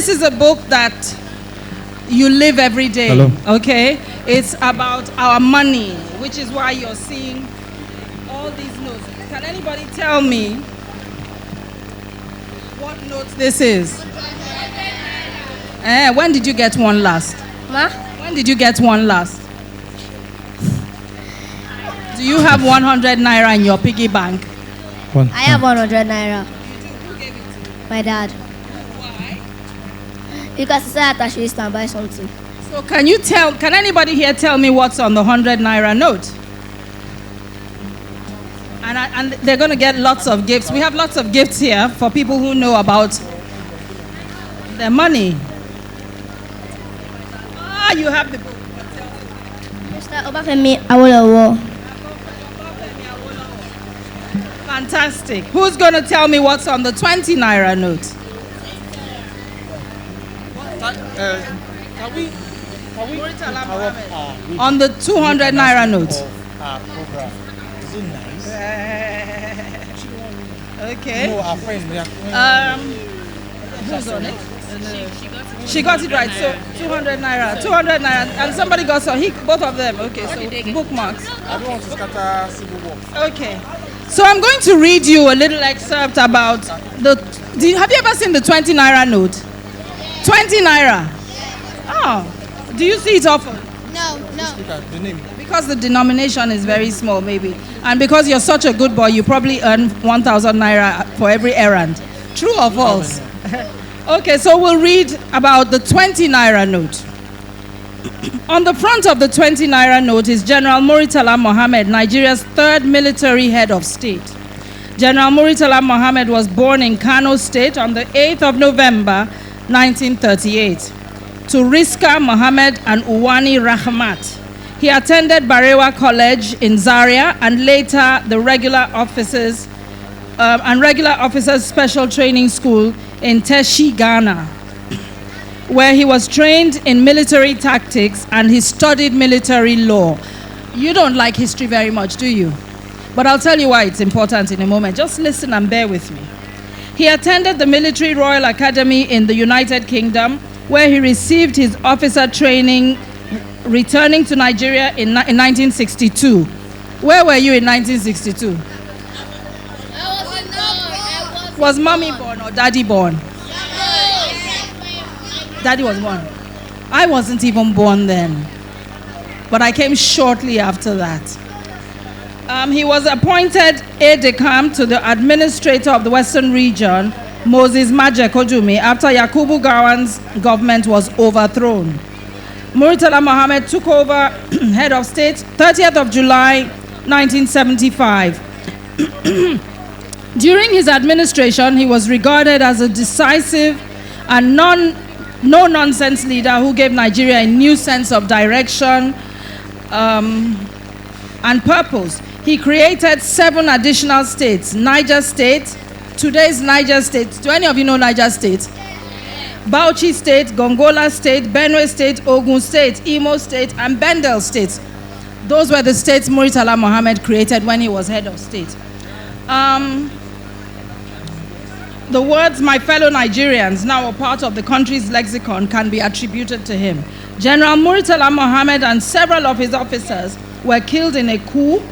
this is a book that you live every day. Hello. Okay? It's about our money, which is why you're seeing all these notes. Can anybody tell me what note this is? When did you get one last? Ma? When did you get one last? Do you have 100 naira in your piggy bank? I have 100 naira. Who gave it to you? My dad. Why? Because he said that I should use and buy something. So can anybody here tell me what's on the 100 naira note? And they're going to get lots of gifts. We have lots of gifts here for people who know about their money. You have the book. Mr. Obafemi Awolowo. Fantastic. Who's going to tell me what's on the 20 naira note? Can we Murtala Mohammed. On the 200 naira note. Is it nice? Okay. No, our friend. Who's on it? She got it right. So 200 naira. 200 naira. And somebody got both of them. Okay, so bookmarks. I don't want to scatter civil war. Okay. So I'm going to read you a little excerpt about have you ever seen the 20 naira note? 20 naira. Oh. Do you see it often? No. The name. Because the denomination is very small, maybe. And because you're such a good boy, you probably earn 1,000 naira for every errand. True or false? Okay, so we'll read about the 20 naira note. On the front of the 20 naira note is General Murtala Mohammed, Nigeria's third military head of state. General Murtala Mohammed was born in Kano State on the 8th of November, 1938, to Riska Mohammed and Uwani Rahmat. He attended Barewa College in Zaria and later the Regular Officers Special Training School in Teshi, Ghana, where he was trained in military tactics and he studied military law. You don't like history very much, do you? But I'll tell you why it's important in a moment. Just listen and bear with me. He attended the Military Royal Academy in the United Kingdom, where he received his officer training, returning to Nigeria in 1962. Where were you in 1962? Was mommy born or daddy born? Daddy was born. I wasn't even born then, but I came shortly after that. He was appointed aide-de-camp to the administrator of the Western Region, Moses Maje Kodumi, after Yakubu Gowon's government was overthrown. Murtala Mohammed took over head of state 30th of July 1975. During his administration, he was regarded as a decisive and no-nonsense leader who gave Nigeria a new sense of direction and purpose. He created 7 additional states: Niger State, today's Niger State. Do any of you know Niger State? Bauchi State, Gongola State, Benue State, Ogun State, Imo State, and Bendel State. Those were the states Murtala Mohammed created when he was head of state. The words "my fellow Nigerians," now a part of the country's lexicon, can be attributed to him. General Murtala Mohammed and several of his officers were killed in a coup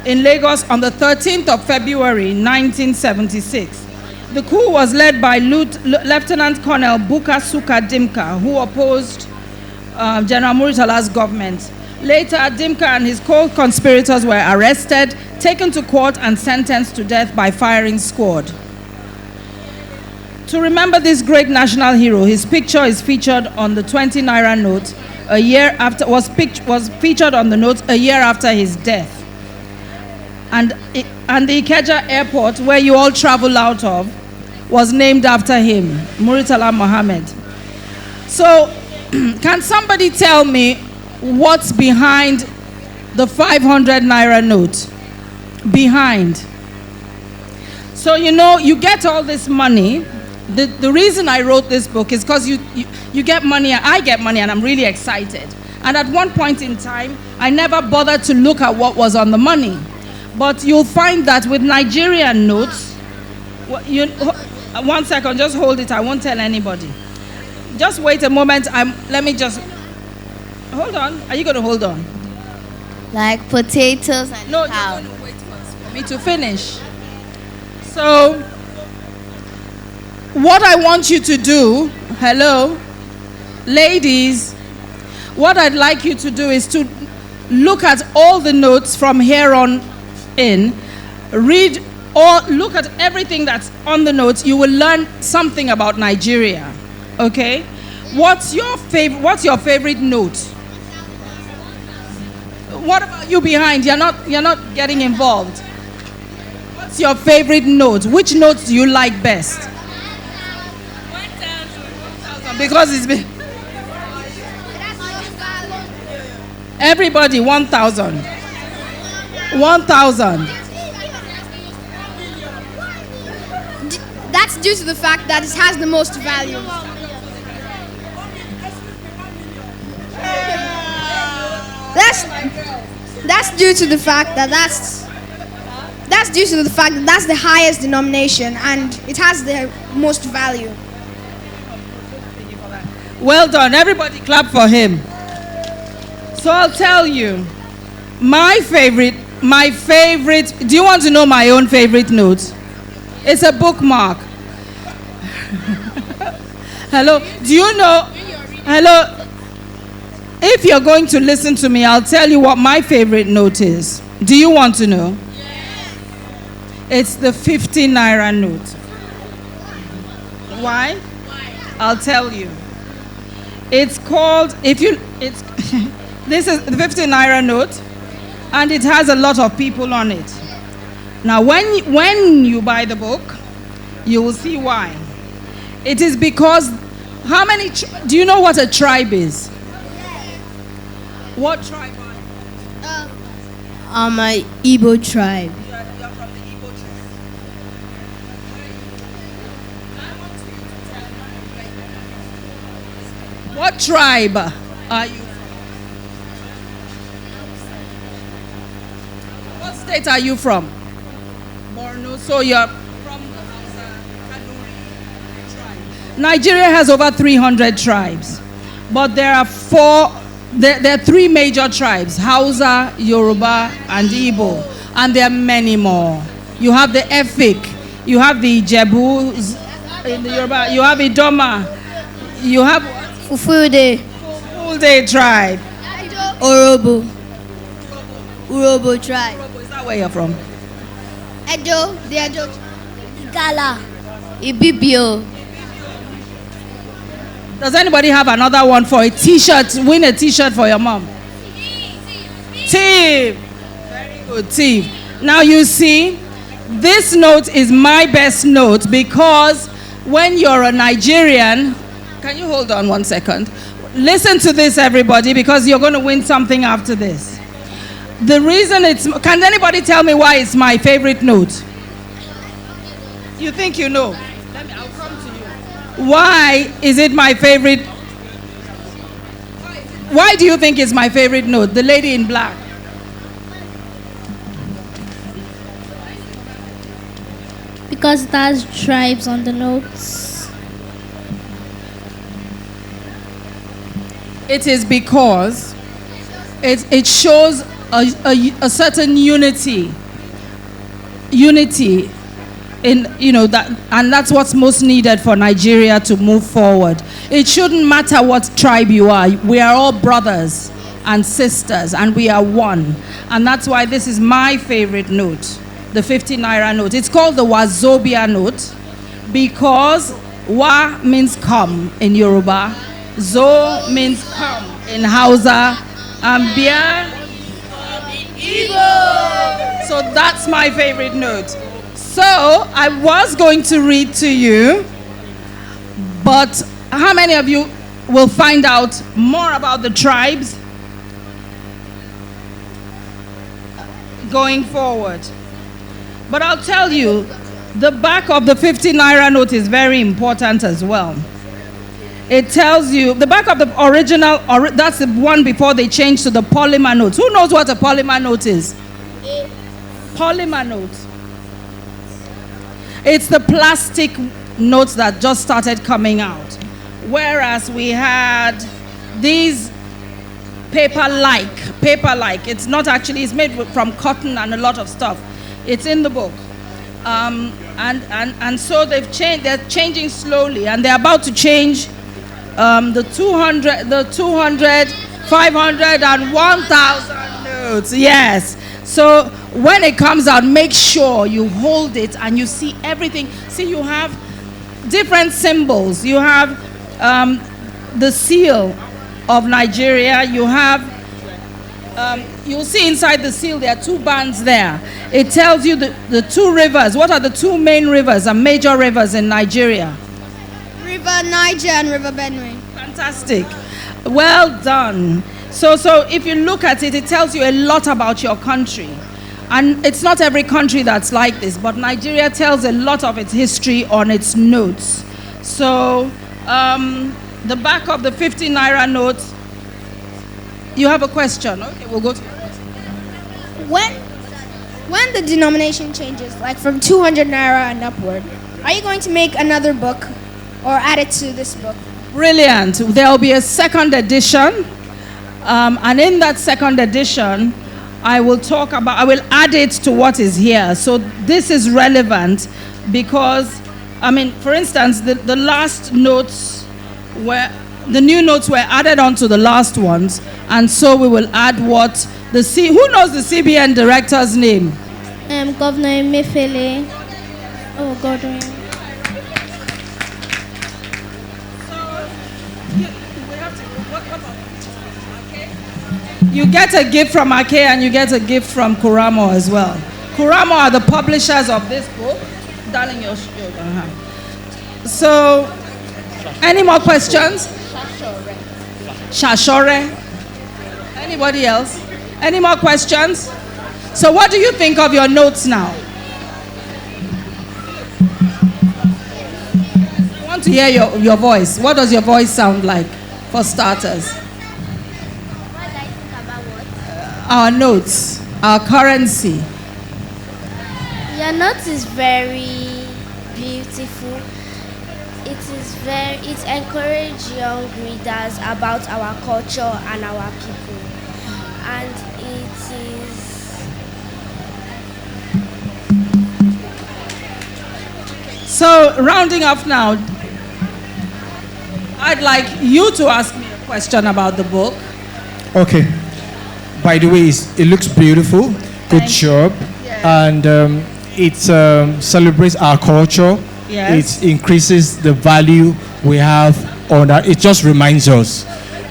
in Lagos on the 13th of February 1976. The coup was led by Lieutenant Colonel Buka Suka Dimka, who opposed General Murtala's government. Later, Dimka and his co-conspirators were arrested, taken to court, and sentenced to death by firing squad. To remember this great national hero, his picture is featured on the 20 naira note was featured on the note a year after his death. And the Ikeja airport, where you all travel out of, was named after him, Murtala Mohammed. So, can somebody tell me what's behind the 500 naira note? Behind. So, you get all this money. The reason I wrote this book is because you get money, I get money, and I'm really excited. And at one point in time, I never bothered to look at what was on the money. But you'll find that with Nigerian notes, 1 second, just hold it. I won't tell anybody. Just wait a moment. Let me just hold on. Are you going to hold on? Like potatoes and No, cow. you're going to wait first for me to finish. So, what I want you to do, hello, ladies, what I'd like you to do is to look at all the notes from here on in, read or look at everything that's on the notes. You will learn something about Nigeria. Okay? What's your favorite note? What about you behind? You're not getting involved. What's your favorite note? Which note do you like best? 1,000. Because it's been everybody 1,000. 1,000. That's due to the fact that it has the most value. That's due to the fact that that's due to the fact that that's the highest denomination and it has the most value. Well done. Everybody clap for him. So I'll tell you, my favorite, do you want to know my own favorite note? It's a bookmark. Hello, do you know, hello, if you're going to listen to me, I'll tell you what my favorite note is. Do you want to know? Yes. It's the 50 naira note. Why? I'll tell you. It's called, this is the 50 naira note, and it has a lot of people on it. Now, when you buy the book, you will see why. It is because, do you know what a tribe is? What tribe are you? I'm an Igbo tribe. You're from the Igbo tribe. I want you to tell me. What tribe are you from? What state are you from? Borno. So you're from the Hausa Kanuri tribe. Nigeria has over 300 tribes, but there are there are three major tribes: Hausa, Yoruba, and Igbo, and there are many more. You have the Efik, you have the Ijebus in the Yoruba, you have Idoma, you have Fufude. Fulde tribe. Orobo. Urobo tribe. Is that where you're from? Edo. The Edo. Igala. Ibibio. Does anybody have another one for a t-shirt? Win a t-shirt for your mom. Team. Very good, team. Now you see, this note is my best note because when you're a Nigerian, can you hold on 1 second? Listen to this, everybody, because you're going to win something after this. The reason can anybody tell me why it's my favorite note? You think you know? I'll come to you. Why is it my favorite? Why do you think it's my favorite note? The lady in black. Because it has tribes on the notes. It is because it shows a certain unity in, that, and that's what's most needed for Nigeria to move forward. It shouldn't matter what tribe you are. We are all brothers and sisters, and we are one. And that's why this is my favorite note, the 50 naira note. It's called the Wazobia note because Wa means come in Yoruba, Zo means come in Hausa, and Bia Igbo. So that's my favorite note. So I was going to read to you, but how many of you will find out more about the tribes going forward? But I'll tell you, the back of the 50 naira note is very important as well. It tells you, the back of the original, that's the one before they changed to the polymer notes. Who knows what a polymer note is? Polymer note. It's the plastic notes that just started coming out. Whereas we had these paper-like. It's not actually, it's made from cotton and a lot of stuff. It's in the book. And so they're changing slowly, and they're about to change the 200, 500, and 1,000 notes. Yes. So when it comes out, make sure you hold it and you see everything. See, you have different symbols. You have the seal of Nigeria. You have, you'll see inside the seal there are two bands there. It tells you the two rivers. What are the two main rivers and major rivers in Nigeria? River Niger and River Benue. Fantastic. Well done. So if you look at it, it tells you a lot about your country. And it's not every country that's like this, but Nigeria tells a lot of its history on its notes. So the back of the 50 naira note, you have a question. Okay, we'll go to your question. When the denomination changes, like from 200 naira and upward, are you going to make another book or add it to this book? Brilliant. There will be a second edition. And in that second edition, I will add it to what is here. So this is relevant because, for instance, the last notes the new notes were added onto the last ones. And so we will add what who knows the CBN director's name? Governor Mefele. Oh, Godwin. You get a gift from Ake and you get a gift from Kuramo as well. Kuramo are the publishers of this book. Darling, your So, any more questions? Shasore. Anybody else? Any more questions? So what do you think of your notes now? I want to hear your voice. What does your voice sound like, for starters? Our notes, our currency. Your note is very beautiful. It encourages young readers about our culture and our people. And it is so rounding off now, I'd like you to ask me a question about the book. Okay. By the way, it looks beautiful. Good job. Yes. And it celebrates our culture. Yes. It increases the value we have on that. It just reminds us.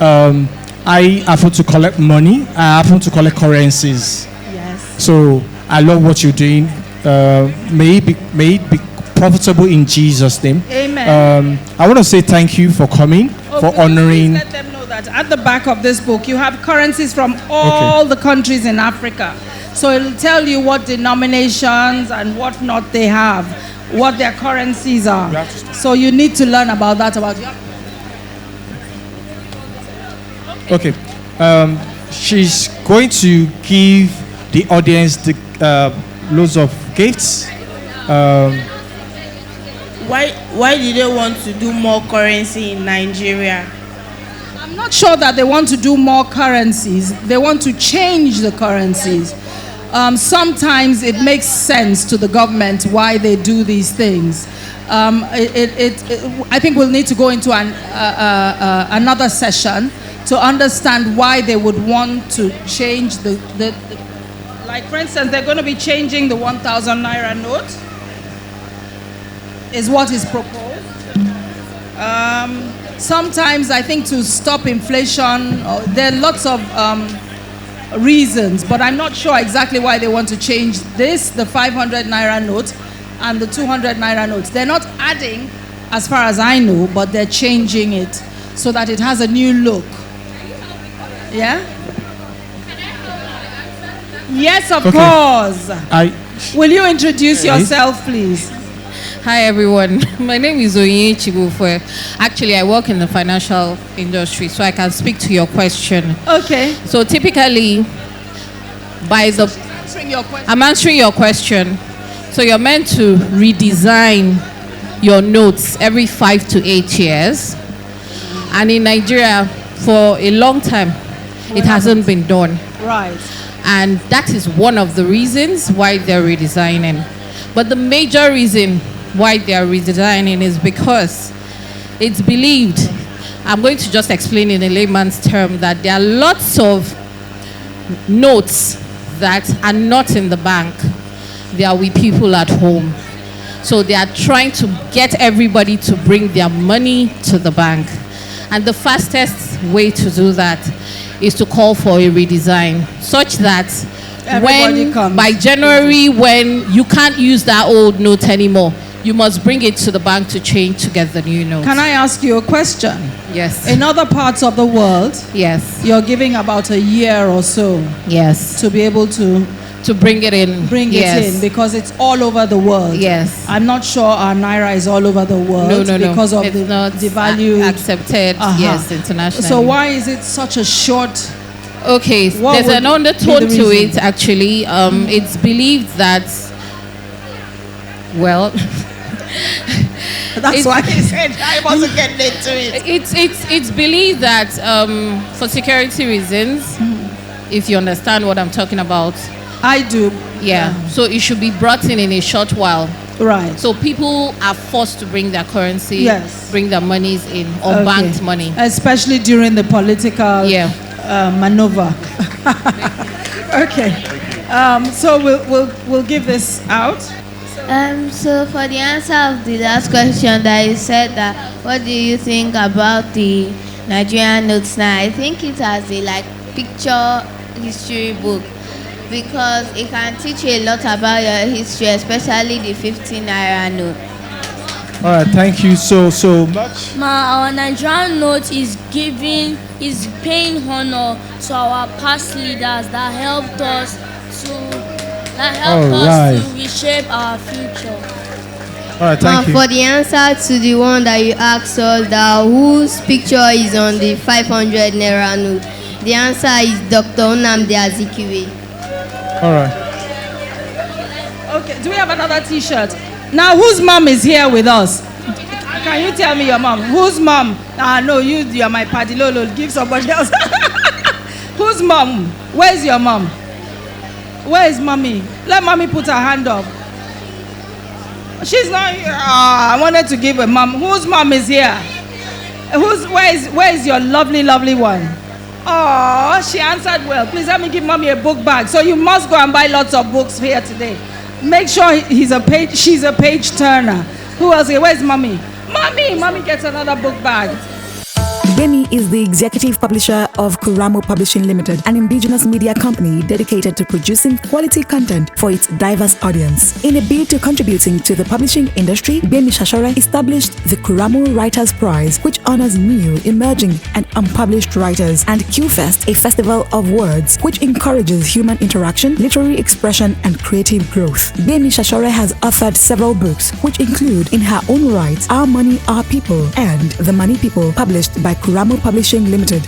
I happen to collect money. I happen to collect currencies. Yes. So I love what you're doing. May it be profitable in Jesus' name. Amen. I want to say thank you for coming, for honoring. Let them know that at the back of this book, you have currencies from all the countries in Africa. So it'll tell you what denominations and what not they have, what their currencies are. So you need to learn about that. Okay. She's going to give the audience loads of gifts. Why did they want to do more currency in Nigeria? I'm not sure that they want to do more currencies. They want to change the currencies. Sometimes it makes sense to the government why they do these things. I think we'll need to go into another session to understand why they would want to change like for instance, they're going to be changing the 1,000 naira note, is what is proposed. Sometimes I think to stop inflation, there are lots of reasons, but I'm not sure exactly why they want to change this, the 500 naira note and the 200 naira notes. They're not adding, as far as I know, but they're changing it so that it has a new look. Yeah? Yes, of course. Will you introduce yourself, please? Hi everyone, my name is Oyin Chibufwe. Actually, I work in the financial industry, so I can speak to your question. Okay. So typically, I'm answering your question. So you're meant to redesign your notes every 5 to 8 years. And in Nigeria, for a long time, it hasn't been done. Right. And that is one of the reasons why they're redesigning. But the major reason why they're redesigning is because it's believed, I'm going to just explain in a layman's term, that there are lots of notes that are not in the bank. They are with people at home. So they are trying to get everybody to bring their money to the bank. And the fastest way to do that is to call for a redesign, such that Everybody comes. by January, when you can't use that old note anymore, you must bring it to the bank to change to get the new note. Can I ask you a question? Yes. In other parts of the world, Yes. you're giving about a year or so Yes. to be able to bring it in. bring Yes. it in, because it's all over the world. Yes. I'm not sure our naira is all over the world No. because of it's the not devalued. accepted. Yes, internationally. So why is it such a short? Okay, What there's would an be undertone the to reason? it actually. It's believed that, well, That's It's- why he said I wasn't getting into it. it's believed that for security reasons, if you understand what I'm talking about, I do. yeah. So it should be brought in a short while. Right. So people are forced to bring their currency, Yes. bring their monies in, unbanked money. Especially during the political Yeah. maneuver. Okay. So we'll give this out. So for the answer of the last question that you said that, what do you think about the Nigerian notes now? I think it has a picture history book, because it can teach you a lot about your history, especially the 15 naira note. All right, thank you so much. Our Nigerian note is paying honor to our past leaders that helped us Alright. to reshape our future. All right, thank you. For the answer to the one that you asked us, that whose picture is on the 500 naira note, the answer is Dr. Nnamdi Azikiwe. All right. Okay. Do we have another T-shirt? Now, whose mom is here with us? Can you tell me your mom? Whose mom? No, you are my party. Lolo, give somebody else. Whose mom? Where's your mom? Where is mommy? Let mommy put her hand up. She's not here. I wanted to give a mom. Whose mom is here? Where is your lovely one? Oh, she answered well. Please let me give mommy a book bag. So you must go and buy lots of books here today. Make sure she's a page turner. Who else here? Where's mommy? Mommy gets another book bag. Gbemi is the executive publisher of Kuramo Publishing Limited, an indigenous media company dedicated to producing quality content for its diverse audience. In a bid to contributing to the publishing industry, Gbemi Shasore established the Kuramo Writers Prize, which honors new, emerging, and unpublished writers, and Q-Fest, a festival of words which encourages human interaction, literary expression, and creative growth. Gbemi Shasore has authored several books, which include, in her own right, Our Money, Our People, and The Money People, published by Kuramo Publishing Limited.